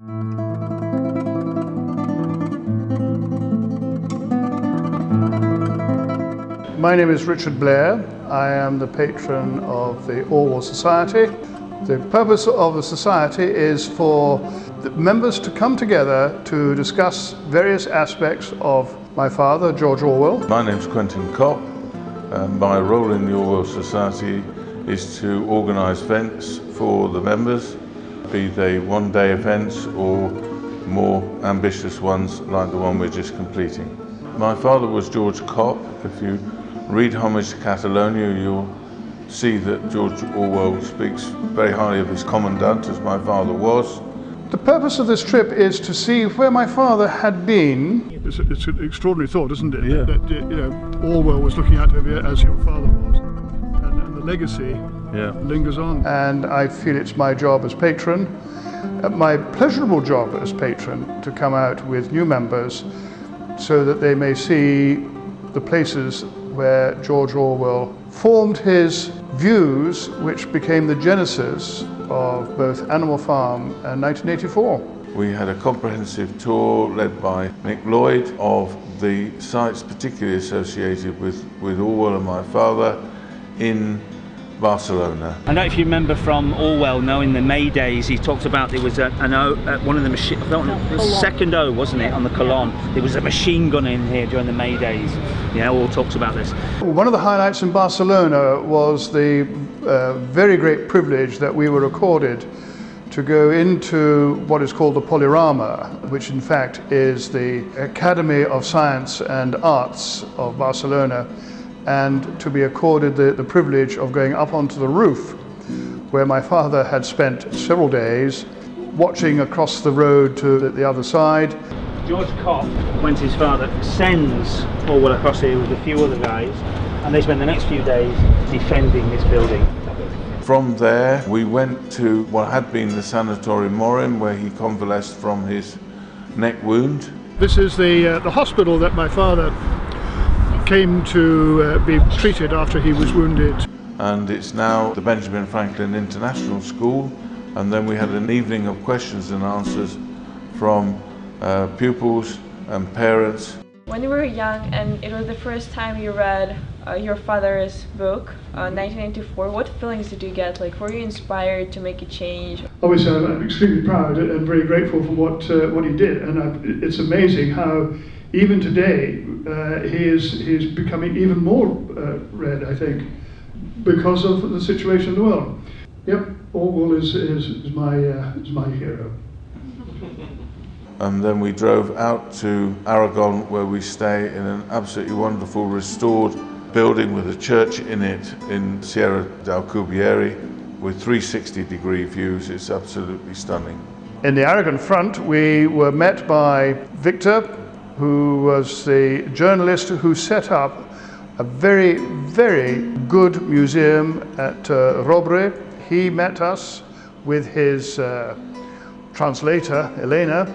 My name is Richard Blair. I am the patron of the Orwell Society. The purpose of the society is for the members to come together to discuss various aspects of my father, George Orwell. My name is Quentin Kopp. My role in the Orwell Society is to organise events for the members, be they one-day events or more ambitious ones like the one we're just completing. My father was George Kopp. If you read Homage to Catalonia, you'll see that George Orwell speaks very highly of his commandant, as my father was. The purpose of this trip is to see where my father had been. It's an extraordinary thought, isn't it? Yeah. That Orwell was looking at over as your father was, and the legacy lingers on. And I feel it's my job as patron, my pleasurable job as patron, to come out with new members so that they may see the places where George Orwell formed his views, which became the genesis of both Animal Farm and 1984. We had a comprehensive tour led by Nick Lloyd of the sites particularly associated with Orwell and my father in Barcelona. I don't know if you remember from Orwell, knowing the May days, he talked about there was one of the machine, I don't know, it was second O, wasn't it, on the colonne. There was a machine gun in here during the May days. Yeah, all talks about this. One of the highlights in Barcelona was the very great privilege that we were accorded to go into what is called the Polyrama, which in fact is the Academy of Science and Arts of Barcelona, and to be accorded the privilege of going up onto the roof where my father had spent several days watching across the road to the other side. George Kopp, Quentin's father, sends Orwell across here with a few other guys, and they spend the next few days defending this building. From there we went to what had been the Sanatorium Morin, where he convalesced from his neck wound. This is the hospital that my father came to be treated after he was wounded. And it's now the Benjamin Franklin International School, and then we had an evening of questions and answers from pupils and parents. When you were young and it was the first time you read your father's book, 1994, what feelings did you get? Like, were you inspired to make a change? Obviously, I'm extremely proud and very grateful for what he did, and it's amazing how even today he is becoming even more read, I think, because of the situation in the world. Yep, Orwell is my hero. And then we drove out to Aragon, where we stay in an absolutely wonderful restored building with a church in it in Sierra del Cubieri with 360-degree views. It's absolutely stunning. In the Aragon front, we were met by Victor, who was the journalist who set up a very, very good museum at Robre. He met us with his translator, Elena.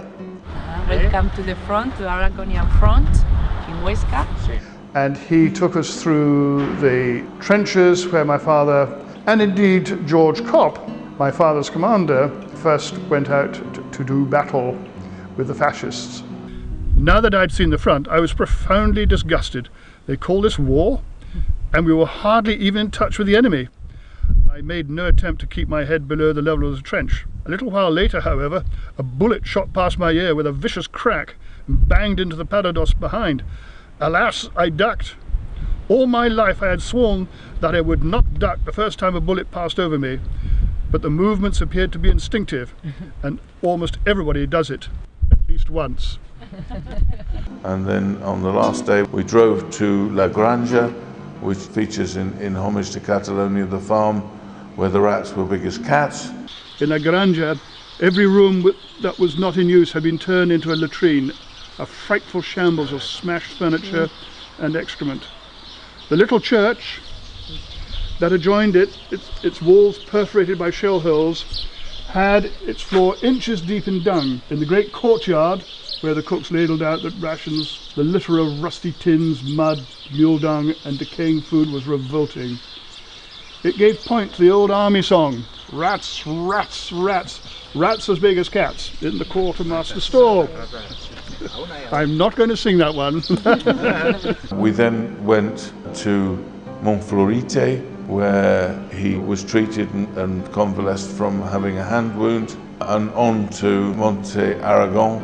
Welcome to the front, to the Aragonian front in Huesca. And he took us through the trenches where my father, and indeed George Kopp, my father's commander, first went out to do battle with the fascists. Now that I'd seen the front, I was profoundly disgusted. They called this war, and we were hardly even in touch with the enemy. I made no attempt to keep my head below the level of the trench. A little while later, however, a bullet shot past my ear with a vicious crack and banged into the parados behind. Alas, I ducked. All my life I had sworn that I would not duck the first time a bullet passed over me, but the movements appeared to be instinctive, and almost everybody does it, at least once. And then on the last day we drove to La Granja, which features in Homage to Catalonia the farm where the rats were big as cats. In La Granja, every room that was not in use had been turned into a latrine, a frightful shambles of smashed furniture and excrement. The little church that adjoined it, its walls perforated by shell holes, had its floor inches deep in dung. In the great courtyard, where the cooks ladled out the rations, the litter of rusty tins, mud, mule dung and decaying food was revolting. It gave point to the old army song, rats, rats, rats, rats as big as cats in the quartermaster store. I'm not going to sing that one. We then went to Montflorite, where he was treated and convalesced from having a hand wound, and on to Monte Aragon,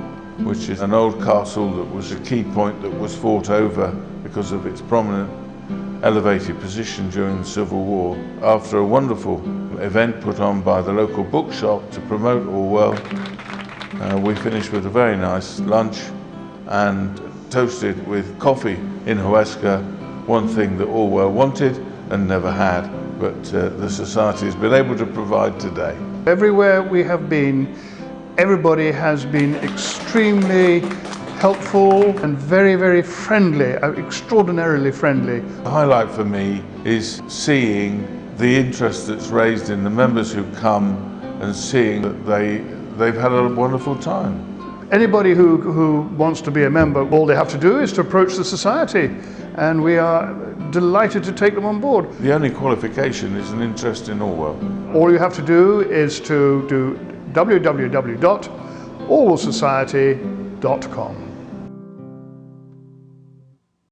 which is an old castle that was a key point that was fought over because of its prominent elevated position during the Civil War. After a wonderful event put on by the local bookshop to promote Orwell, we finished with a very nice lunch and toasted with coffee in Huesca, one thing that Orwell wanted and never had, but the Society has been able to provide today. Everywhere we have been, everybody has been extremely helpful and very, very friendly, extraordinarily friendly. The highlight for me is seeing the interest that's raised in the members who come and seeing that they've had a wonderful time. Anybody who wants to be a member, all they have to do is to approach the Society, and we are delighted to take them on board. The only qualification is an interest in Orwell. All you have to do is to do www.orwellsociety.com.